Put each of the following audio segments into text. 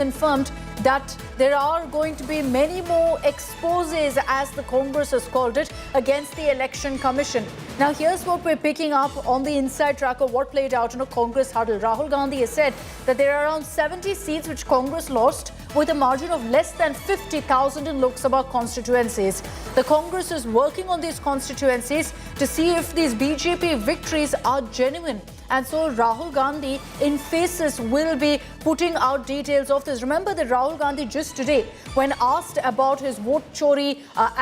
confirmed that there are going to be many more exposés, as the Congress has called it, against the Election Commission. Now, here's what we're picking up on the inside track of what played out in a Congress huddle. Rahul Gandhi has said that there are around 70 seats which Congress lost with a margin of less than 50,000 in Lok Sabha constituencies. The Congress is working on these constituencies to see if these BJP victories are genuine. And so Rahul Gandhi in Faces will be putting out details of this. Remember that Rahul Gandhi just today, when asked about his vote chori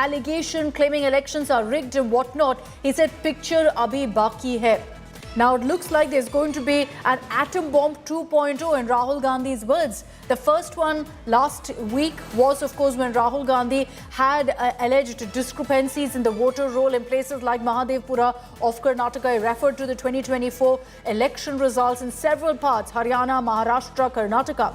allegation, claiming elections are rigged and whatnot, he said, "Picture abhi baki hai." Now, it looks like there's going to be an atom bomb 2.0 in Rahul Gandhi's words. The first one last week was, of course, when Rahul Gandhi had alleged discrepancies in the voter roll in places like Mahadevpura of Karnataka. He referred to the 2024 election results in several parts, Haryana, Maharashtra, Karnataka.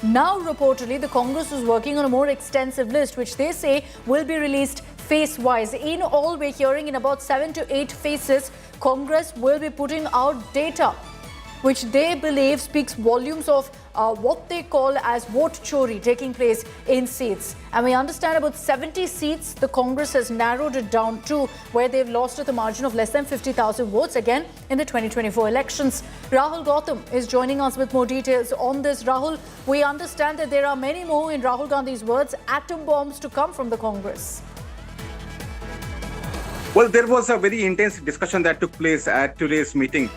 Now, reportedly, the Congress is working on a more extensive list, which they say will be released face-wise. In all, we're hearing in about 7 to 8 phases, Congress will be putting out data which they believe speaks volumes of what they call as vote chori taking place in seats. And we understand about 70 seats the Congress has narrowed it down to, where they've lost at a margin of less than 50,000 votes again in the 2024 elections. Rahul Gautam is joining us with more details on this. Rahul, we understand that there are many more, in Rahul Gandhi's words, atom bombs to come from the Congress. Well, there was a very intense discussion that took place at today's meeting,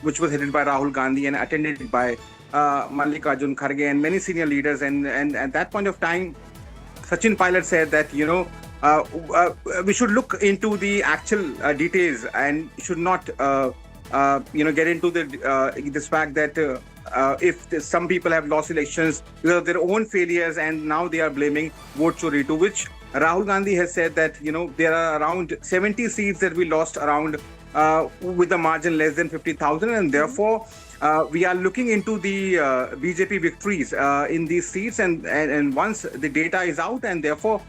which was headed by Rahul Gandhi and attended by Mallikarjun Kharge and many senior leaders. And at that point of time, Sachin Pilot said that, we should look into the actual details and should not, get into this fact that if some people have lost elections because of their own failures and now they are blaming vote chori, to which Rahul Gandhi has said that, there are around 70 seats that we lost around with a margin less than 50,000. And therefore, we are looking into the BJP victories in these seats. And once the data is out, and therefore,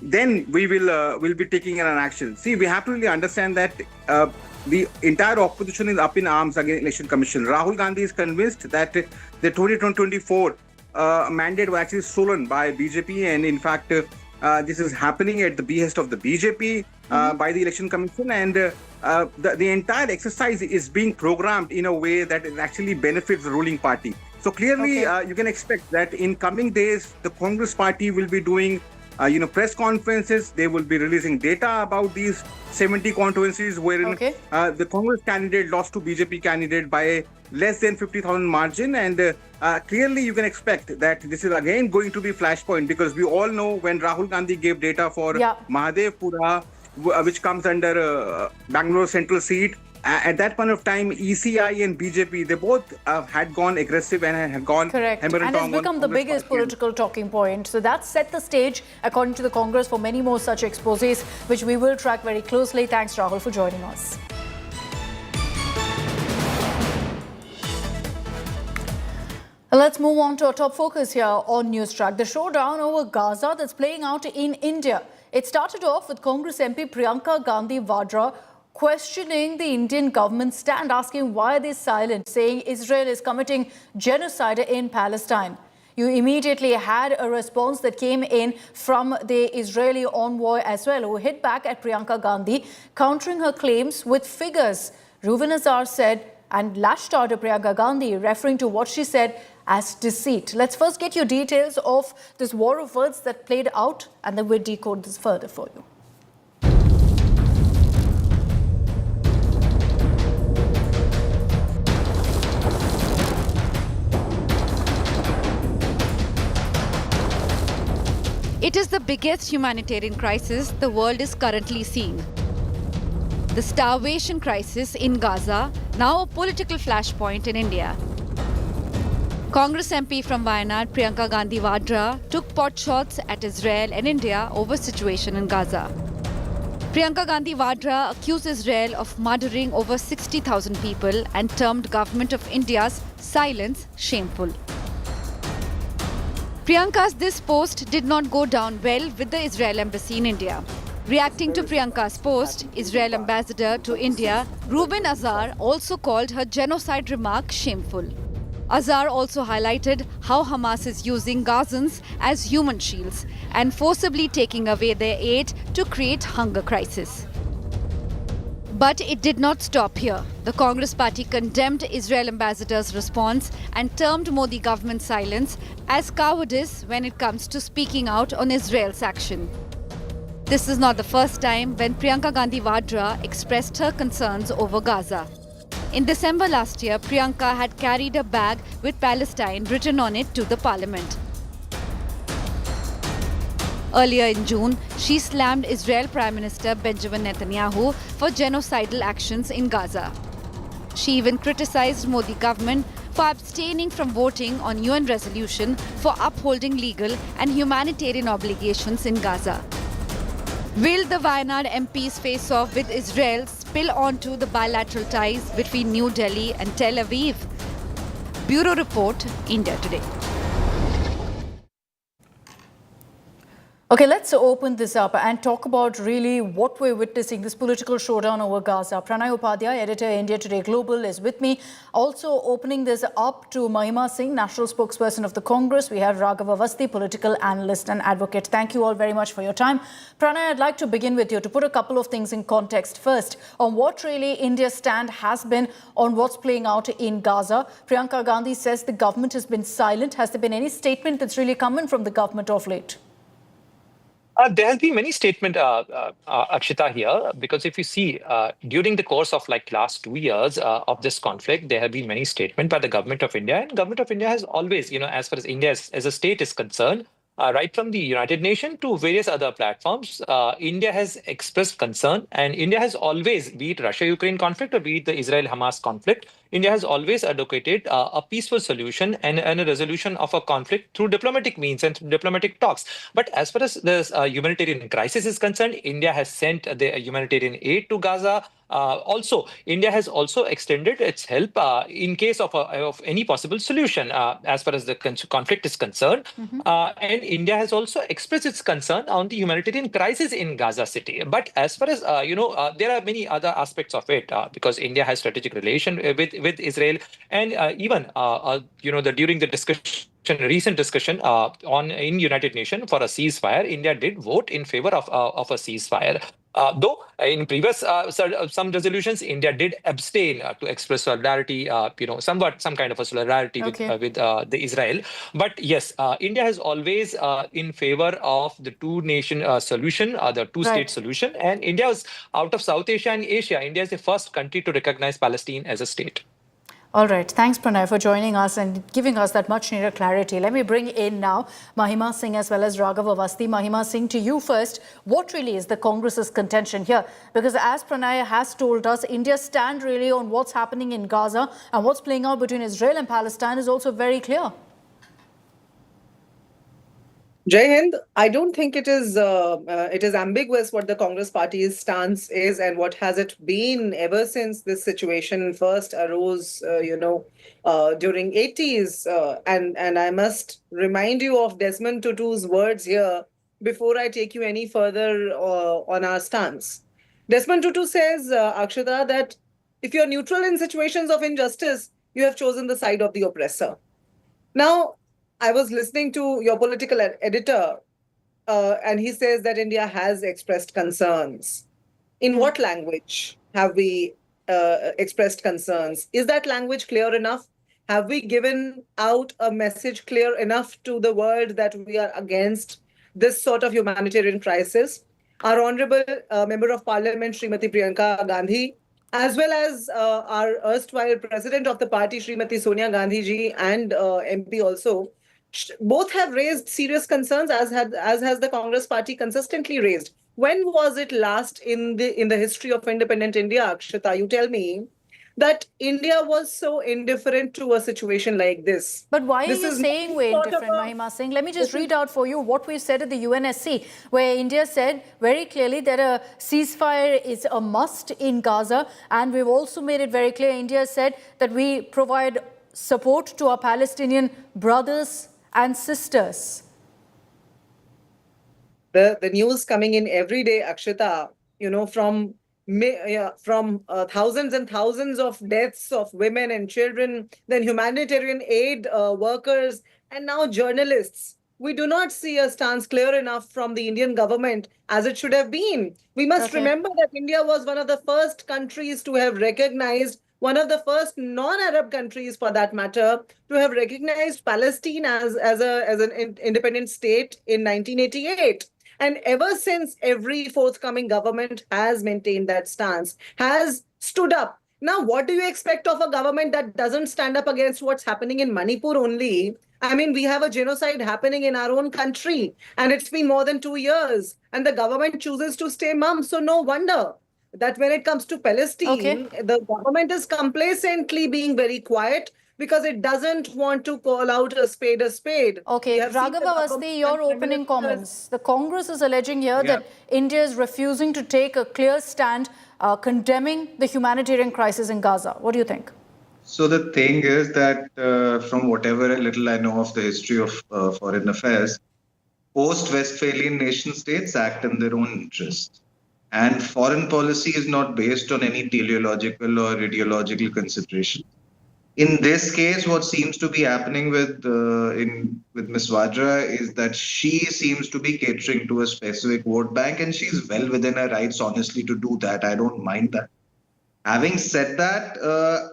then we will be taking an action. See, we have to really understand that the entire opposition is up in arms against Election Commission. Rahul Gandhi is convinced that the 2024 mandate was actually stolen by BJP. And in fact, this is happening at the behest of the BJP by the Election Commission, and the entire exercise is being programmed in a way that it actually benefits the ruling party. So clearly, you can expect that in coming days, the Congress party will be doing press conferences. They will be releasing data about these 70 constituencies wherein the Congress candidate lost to BJP candidate by less than 50,000 margin. And clearly you can expect that this is again going to be flashpoint, because we all know when Rahul Gandhi gave data for Mahadevpura, which comes under Bangalore Central seat, at that point of time, ECI and BJP, they both had gone aggressive and had gone hammer and it's become the biggest political talking point. So that set the stage, according to the Congress, for many more such exposés, which we will track very closely. Thanks, Rahul, for joining us. Let's move on to our top focus here on NewsTrack. The showdown over Gaza that's playing out in India. It started off with Congress MP Priyanka Gandhi Vadra questioning the Indian government's stand, asking why they're silent, saying Israel is committing genocide in Palestine. You immediately had a response that came in from the Israeli envoy as well, who hit back at Priyanka Gandhi, countering her claims with figures. Reuven Azar said and lashed out at Priyanka Gandhi, referring to what she said as deceit. Let's first get your details of this war of words that played out, and then we'll decode this further for you. It is the biggest humanitarian crisis the world is currently seeing. The starvation crisis in Gaza, now a political flashpoint in India. Congress MP from Wayanad, Priyanka Gandhi Vadra, took potshots at Israel and India over situation in Gaza. Priyanka Gandhi Vadra accused Israel of murdering over 60,000 people and termed government of India's silence shameful. Priyanka's this post did not go down well with the Israel embassy in India. Reacting to Priyanka's post, Israel ambassador to India, Reuven Azar, also called her genocide remark shameful. Azhar also highlighted how Hamas is using Gazans as human shields and forcibly taking away their aid to create hunger crisis. But it did not stop here. The Congress party condemned Israel ambassador's response and termed Modi government's silence as cowardice when it comes to speaking out on Israel's action. This is not the first time when Priyanka Gandhi Vadra expressed her concerns over Gaza. In December last year, Priyanka had carried a bag with Palestine written on it to the parliament. Earlier in June, she slammed Israel Prime Minister Benjamin Netanyahu for genocidal actions in Gaza. She even criticized Modi government for abstaining from voting on UN resolution for upholding legal and humanitarian obligations in Gaza. Will the Wayanad MPs face off with Israel spill onto the bilateral ties between New Delhi and Tel Aviv? Bureau Report, India Today. Okay, let's open this up and talk about really what we're witnessing, this political showdown over Gaza. Pranay Upadhyay, editor, India Today Global, is with me. Also opening this up to Mahima Singh, national spokesperson of the Congress. We have Raghav Avasthi, political analyst and advocate. Thank you all very much for your time. Pranay, I'd like to begin with you to put a couple of things in context. First, on what really India's stand has been on what's playing out in Gaza. Priyanka Gandhi says the government has been silent. Has there been any statement that's really come in from the government of late? There has been many statements, Akshita, here, because if you see, during the course of last 2 years of this conflict, there have been many statements by the government of India. And government of India has always, as far as India as a state is concerned, right from the United Nations to various other platforms, India has expressed concern, and India has always, be it Russia-Ukraine conflict or be it the Israel-Hamas conflict, India has always advocated a peaceful solution and a resolution of a conflict through diplomatic means and through diplomatic talks. But as far as this humanitarian crisis is concerned, India has sent the humanitarian aid to Gaza. Also, India has also extended its help in case of any possible solution as far as the conflict is concerned. And India has also expressed its concern on the humanitarian crisis in Gaza city. But as far as, there are many other aspects of it because India has strategic relation with Israel. And even, during the discussion, recent discussion in United Nations for a ceasefire, India did vote in favor of a ceasefire. Though in previous some resolutions, India did abstain to express solidarity, some kind of a solidarity with the Israel. But yes, India has always in favor of the two-nation solution, the two-state solution. And India is out of South Asia and Asia. India is the first country to recognize Palestine as a state. All right. Thanks, Pranay, for joining us and giving us that much needed clarity. Let me bring in now Mahima Singh as well as Raghav Avasthi. Mahima Singh, to you first. What really is the Congress's contention here? Because as Pranay has told us, India's stand really on what's happening in Gaza and what's playing out between Israel and Palestine is also very clear. Jai Hind, I don't think it is ambiguous what the Congress party's stance is and what has it been ever since this situation first arose, during 80s. And I must remind you of Desmond Tutu's words here before I take you any further on our stance. Desmond Tutu says, Akshita, that if you're neutral in situations of injustice, you have chosen the side of the oppressor. Now, I was listening to your political editor, and he says that India has expressed concerns. In what language have we expressed concerns? Is that language clear enough? Have we given out a message clear enough to the world that we are against this sort of humanitarian crisis? Our Honorable Member of Parliament, Srimati Priyanka Gandhi, as well as our erstwhile President of the party, Srimati Sonia Gandhi ji, and MP also, both have raised serious concerns, as has the Congress party consistently raised. When was it last in the history of independent India, Akshita? You tell me that India was so indifferent to a situation like this. But why are you saying we're indifferent, Mahima Singh? Let me just read out for you what we said at the UNSC, where India said very clearly that a ceasefire is a must in Gaza. And we've also made it very clear, India said that we provide support to our Palestinian brothers and sisters. The news coming in every day, Akshita, from from thousands and thousands of deaths of women and children, then humanitarian aid workers, and now journalists. We do not see a stance clear enough from the Indian government as it should have been. We must Okay. remember that India was one of the first countries to have recognized, one of the first non-Arab countries for that matter, to have recognized Palestine as an independent state in 1988. And ever since, every forthcoming government has maintained that stance, has stood up. Now, what do you expect of a government that doesn't stand up against what's happening in Manipur only? I mean, we have a genocide happening in our own country, and it's been more than 2 years, and the government chooses to stay mum. So, no wonder that when it comes to Palestine, the government is complacently being very quiet because it doesn't want to call out a spade a spade. Okay, We have seen the Raghav government Avasthi, your and prime opening ministers- comments. The Congress is alleging here Yeah. that India is refusing to take a clear stand condemning the humanitarian crisis in Gaza. What do you think? So the thing is that from whatever little I know of the history of foreign affairs, post-Westphalian nation states act in their own interest. And foreign policy is not based on any teleological or ideological consideration. In this case, what seems to be happening with Ms. Vadra is that she seems to be catering to a specific vote bank, and she's well within her rights, honestly, to do that. I don't mind that. Having said that,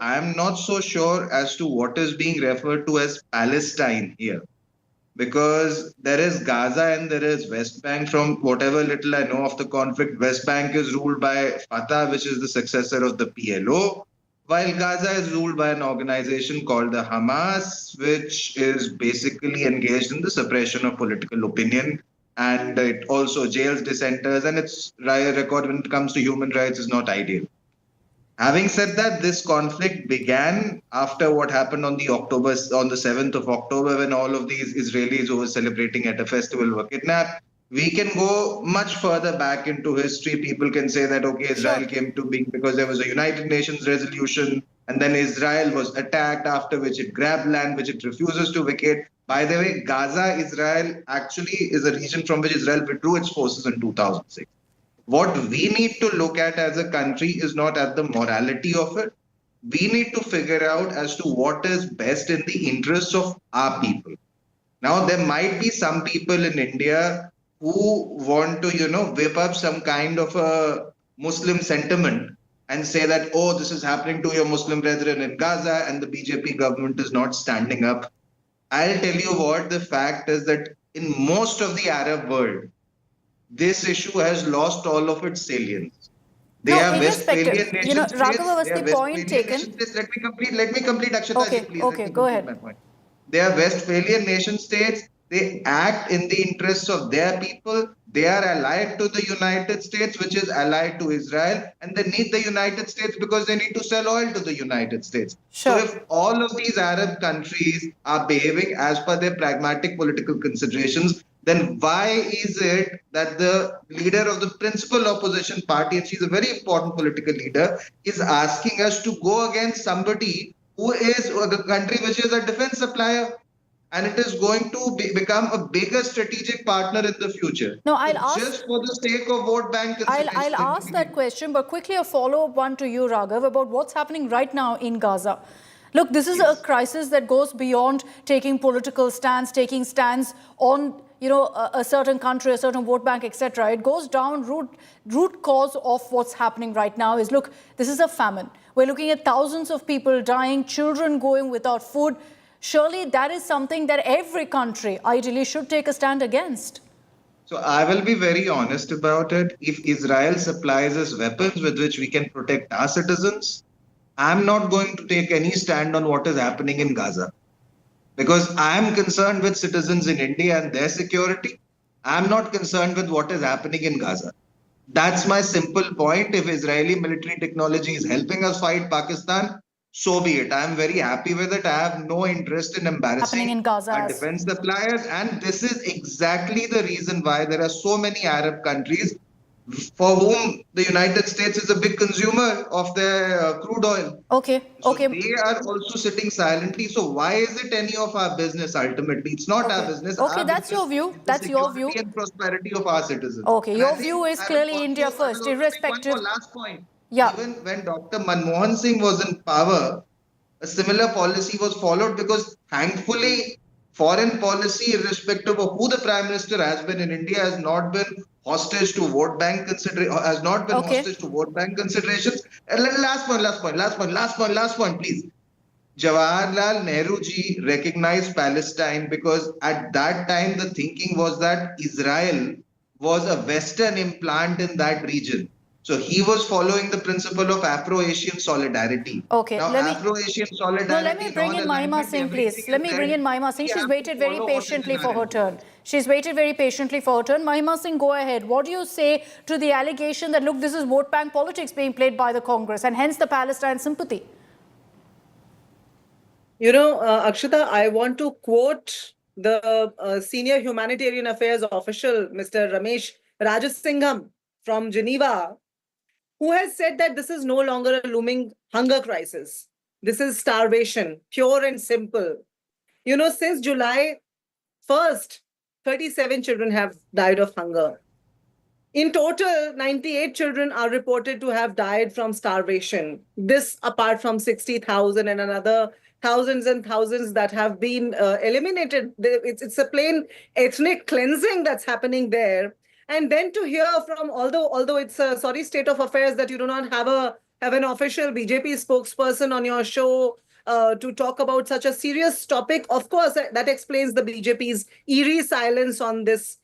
I'm not so sure as to what is being referred to as Palestine here, because there is Gaza and there is West Bank. From whatever little I know of the conflict, West Bank is ruled by Fatah, which is the successor of the PLO, while Gaza is ruled by an organization called the Hamas, which is basically engaged in the suppression of political opinion. And it also jails dissenters, and its record when it comes to human rights is not ideal. Having said that, this conflict began after what happened on the 7th of October, when all of these Israelis who were celebrating at a festival were kidnapped. We can go much further back into history. People can say that, okay, Israel came to being because there was a United Nations resolution, and then Israel was attacked, after which it grabbed land, which it refuses to vacate. By the way, Gaza, Israel actually is a region from which Israel withdrew its forces in 2006. What we need to look at as a country is not at the morality of it. We need to figure out as to what is best in the interests of our people. Now, there might be some people in India who want to, whip up some kind of a Muslim sentiment and say that, oh, this is happening to your Muslim brethren in Gaza and the BJP government is not standing up. I'll tell you what, the fact is that in most of the Arab world, this issue has lost all of its salience. They No, are Westphalian irrespective. nation You know, states. Raghav They Avasthi, are point Westphalian taken. nation states. Let me complete, Akshita Okay, ji, please. okay, Let me go complete ahead. my point. They are Westphalian nation states. They act in the interests of their people. They are allied to the United States, which is allied to Israel, and they need the United States because they need to sell oil to the United States. Sure. So if all of these Arab countries are behaving as per their pragmatic political considerations, then why is it that the leader of the principal opposition party, and she's a very important political leader, is asking us to go against somebody who is a country which is a defense supplier? And it is going to become a bigger strategic partner in the future. No, Just for the sake of vote bank consideration. I'll ask that question, but quickly a follow-up one to you, Raghav, about what's happening right now in Gaza. Look, this is a crisis that goes beyond taking political stands, taking stands on a certain country, a certain vote bank, etc. It goes down root cause of what's happening right now is, look, this is a famine. We're looking at thousands of people dying, children going without food. Surely that is something that every country ideally should take a stand against. So I will be very honest about it. If Israel supplies us weapons with which we can protect our citizens, I'm not going to take any stand on what is happening in Gaza. Because I'm concerned with citizens in India and their security. I'm not concerned with what is happening in Gaza. That's my simple point. If Israeli military technology is helping us fight Pakistan, so be it. I'm very happy with it. I have no interest in embarrassing In Gaza our defense suppliers. And this is exactly the reason why there are so many Arab countries for whom the United States is a big consumer of their crude oil. Okay, So okay, they are also sitting silently. So why is it any of our business ultimately? It's not our okay. business. Okay, Our that's business your view. is the That's your view. security and prosperity of our citizens. Okay, And I your think view is clearly India I first, will also make one more irrespective. last point. Yeah. Even when Dr. Manmohan Singh was in power, a similar policy was followed because thankfully foreign policy, irrespective of who the prime minister has been in India, has not been hostage to Okay. vote bank considerations. And last point, please. Jawaharlal Nehru ji recognized Palestine because at that time the thinking was that Israel was a Western implant in that region. So he was following the principle of Afro-Asian solidarity. Okay, Now, Afro-Asian no, let me solidarity, bring in Mahima non-alignment, Singh, everything please. is Let me bring there. in Mahima Singh. We She's have to waited very follow what is in patiently our for her interest. turn. She's waited very patiently for her turn. Mahima Singh, go ahead. What do you say to the allegation that, look, this is vote bank politics being played by the Congress and hence the Palestine sympathy? Akshita, I want to quote the senior humanitarian affairs official, Mr. Ramesh Rajasingham from Geneva, who has said that this is no longer a looming hunger crisis. This is starvation, pure and simple. Since July 1st, 37 children have died of hunger. In total, 98 children are reported to have died from starvation. This apart from 60,000 and another thousands and thousands that have been eliminated. It's a plain ethnic cleansing that's happening there. And then to hear from, although it's a sorry state of affairs that you do not have an official BJP spokesperson on your show to talk about such a serious topic. Of course, that explains the BJP's eerie silence on this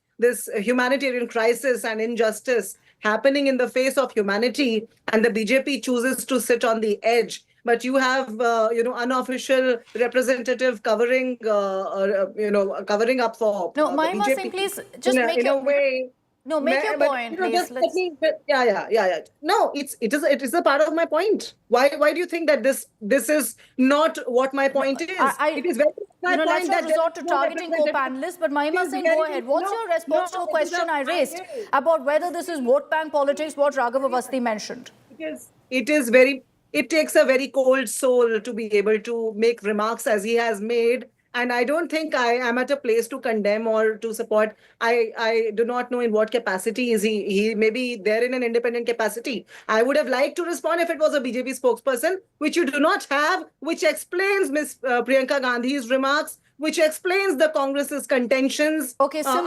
humanitarian crisis and injustice happening in the face of humanity, and the BJP chooses to sit on the edge. But you have, unofficial representative covering up for No, the Mahima Singh, BJP please just make in your... a way. No, make your But point, please. just let me. Yeah. No, it is a part of my point. Why do you think that this is not what my point is? It is very much my let's point not that there resort is to no targeting representative. co-panelists, but It Mahima is Singh, very go ahead. What's your response to a it is question I raised I will. about whether this is vote bank politics, what Raghav Avasthi mentioned? It takes a very cold soul to be able to make remarks as he has made. And I don't think I am at a place to condemn or to support. I do not know in what capacity is he. He may be there in an independent capacity. I would have liked to respond if it was a BJP spokesperson, which you do not have, which explains Ms. Priyanka Gandhi's remarks, which explains the Congress's contentions Okay, about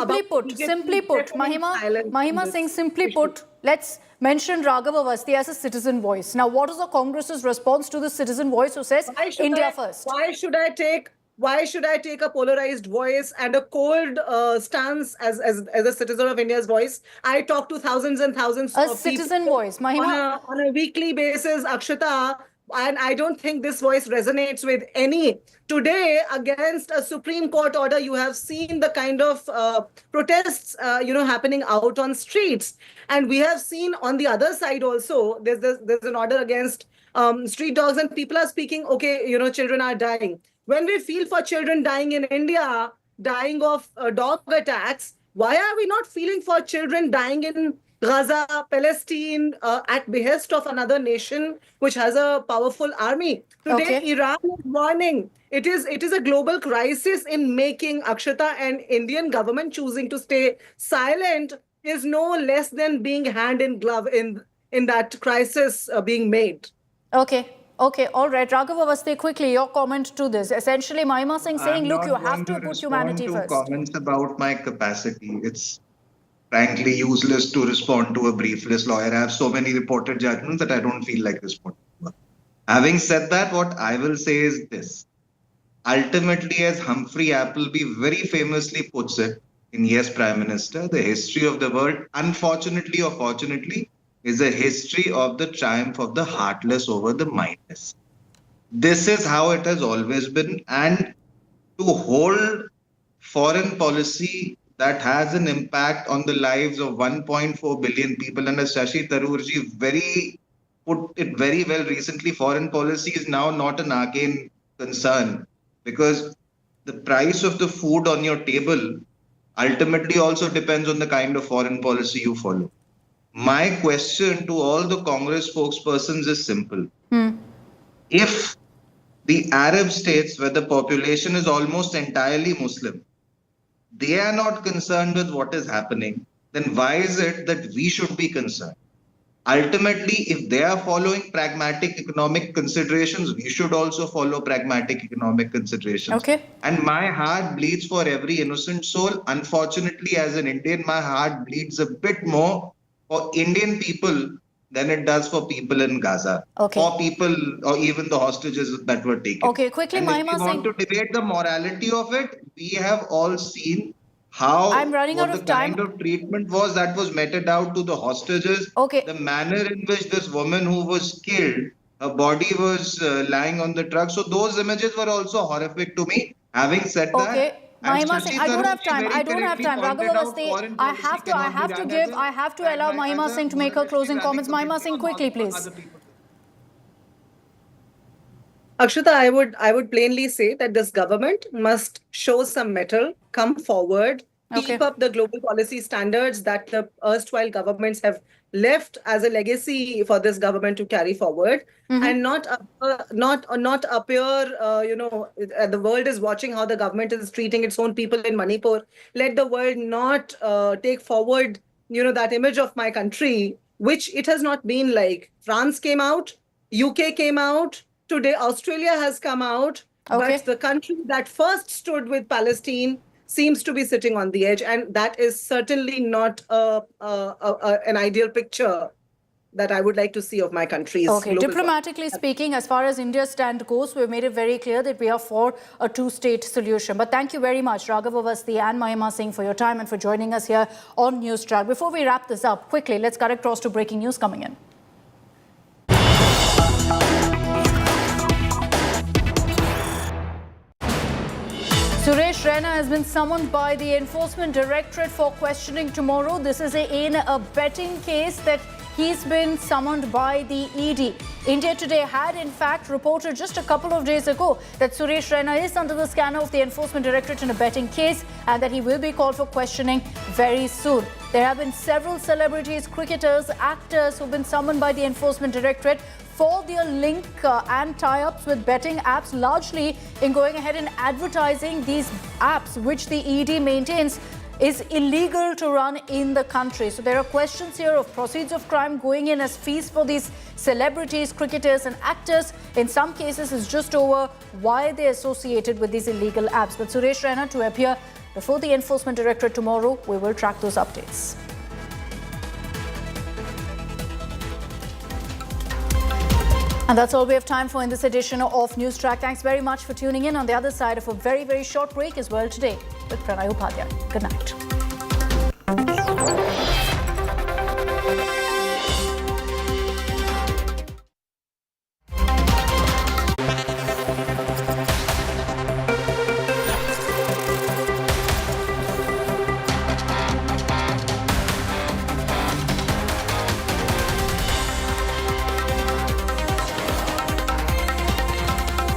simply BJP put, deafening silence on Mahima this Singh, simply issue. put, let's mention Raghav Avasthi as a citizen voice. Now, what is the Congress's response to the citizen voice who says Why should India I? first? Why should I take a polarized voice and a cold stance as a citizen of India's voice? I talk to thousands and thousands A of people citizen voice. on Mahima, a weekly basis, Akshita, and I don't think this voice resonates with any. Today, against a Supreme Court order, you have seen the kind of protests, happening out on streets, and we have seen on the other side also. There's an order against street dogs, and people are speaking. Okay, children are dying. When we feel for children dying in India, dying of dog attacks, why are we not feeling for children dying in Gaza, Palestine, at behest of another nation which has a powerful army? Today, okay. Iran is warning. It is a global crisis in making, Akshata, and Indian government choosing to stay silent is no less than being hand in glove in that crisis being made. Okay, all right. Raghav Avasthi, quickly, your comment to this. Essentially, Mahima Singh saying, I'm look, you not have going to to put respond humanity to first. comments about my capacity. It's frankly useless to respond to a briefless lawyer. I have so many reported judgments that I don't feel like responding. Having said that, what I will say is this. Ultimately, as Humphrey Appleby very famously puts it in Yes, Prime Minister, the history of the world, unfortunately or fortunately, is a history of the triumph of the heartless over the mindless. This is how it has always been. And to hold foreign policy that has an impact on the lives of 1.4 billion people, and as Shashi Tharoorji put it very well recently, foreign policy is now not an arcane concern because the price of the food on your table ultimately also depends on the kind of foreign policy you follow. My question to all the Congress spokespersons is simple. If the Arab states, where the population is almost entirely Muslim, they are not concerned with what is happening, then why is it that we should be concerned? Ultimately, if they are following pragmatic economic considerations, we should also follow pragmatic economic considerations. Okay. And my heart bleeds for every innocent soul. Unfortunately, as an Indian, my heart bleeds a bit more for Indian people than it does for people in Gaza. Okay. Or people, or even the hostages that were taken. Okay, quickly, and Mahima if we want Singh. to debate the morality of it, we have all seen how I'm running out what of the time. kind of treatment was that was meted out to the hostages. Okay. The manner in which this woman who was killed, her body was lying on the truck. So those images were also horrific to me. Having said Okay. that, and Mahima Shashi Singh, I don't have Tharoor time. very I don't have correctly time. Raghav pointed out, Awasthi, foreign I policy have to cannot be run I have to as a- allow Mahima as a Singh to make her morality closing running comments. Mahima committee Singh, on quickly, what please. other people do. Akshita, I would plainly say that this government must show some mettle, come forward, Okay. keep up the global policy standards that the erstwhile governments have left as a legacy for this government to carry forward, and not appear. The world is watching how the government is treating its own people in Manipur. Let the world not take forward, that image of my country, which it has not been like. France came out, UK came out. Today, Australia has come out, Okay. but the country that first stood with Palestine seems to be sitting on the edge, and that is certainly not an ideal picture that I would like to see of my country's Okay, global diplomatically speaking, as far as India's stand goes, we've made it very clear that we are for a two-state solution. But thank you very much, Raghav Awasthi and Mahima Singh, for your time and for joining us here on NewsTrack. Before we wrap this up, quickly, let's cut across to breaking news coming in. Suresh Raina has been summoned by the Enforcement Directorate for questioning tomorrow. This is in a betting case that he's been summoned by the ED. India Today had, in fact, reported just a couple of days ago that Suresh Raina is under the scanner of the Enforcement Directorate in a betting case and that he will be called for questioning very soon. There have been several celebrities, cricketers, actors who've been summoned by the Enforcement Directorate for their link and tie-ups with betting apps, largely in going ahead and advertising these apps, which the ED maintains is illegal to run in the country. So there are questions here of proceeds of crime going in as fees for these celebrities, cricketers and actors. In some cases, it's just over why they're associated with these illegal apps. But Suresh Raina to appear before the Enforcement Directorate tomorrow. We will track those updates. And that's all we have time for in this edition of NewsTrack. Thanks very much for tuning in. On the other side of a very, very short break as well today with Pranay Upadhyay. Good night.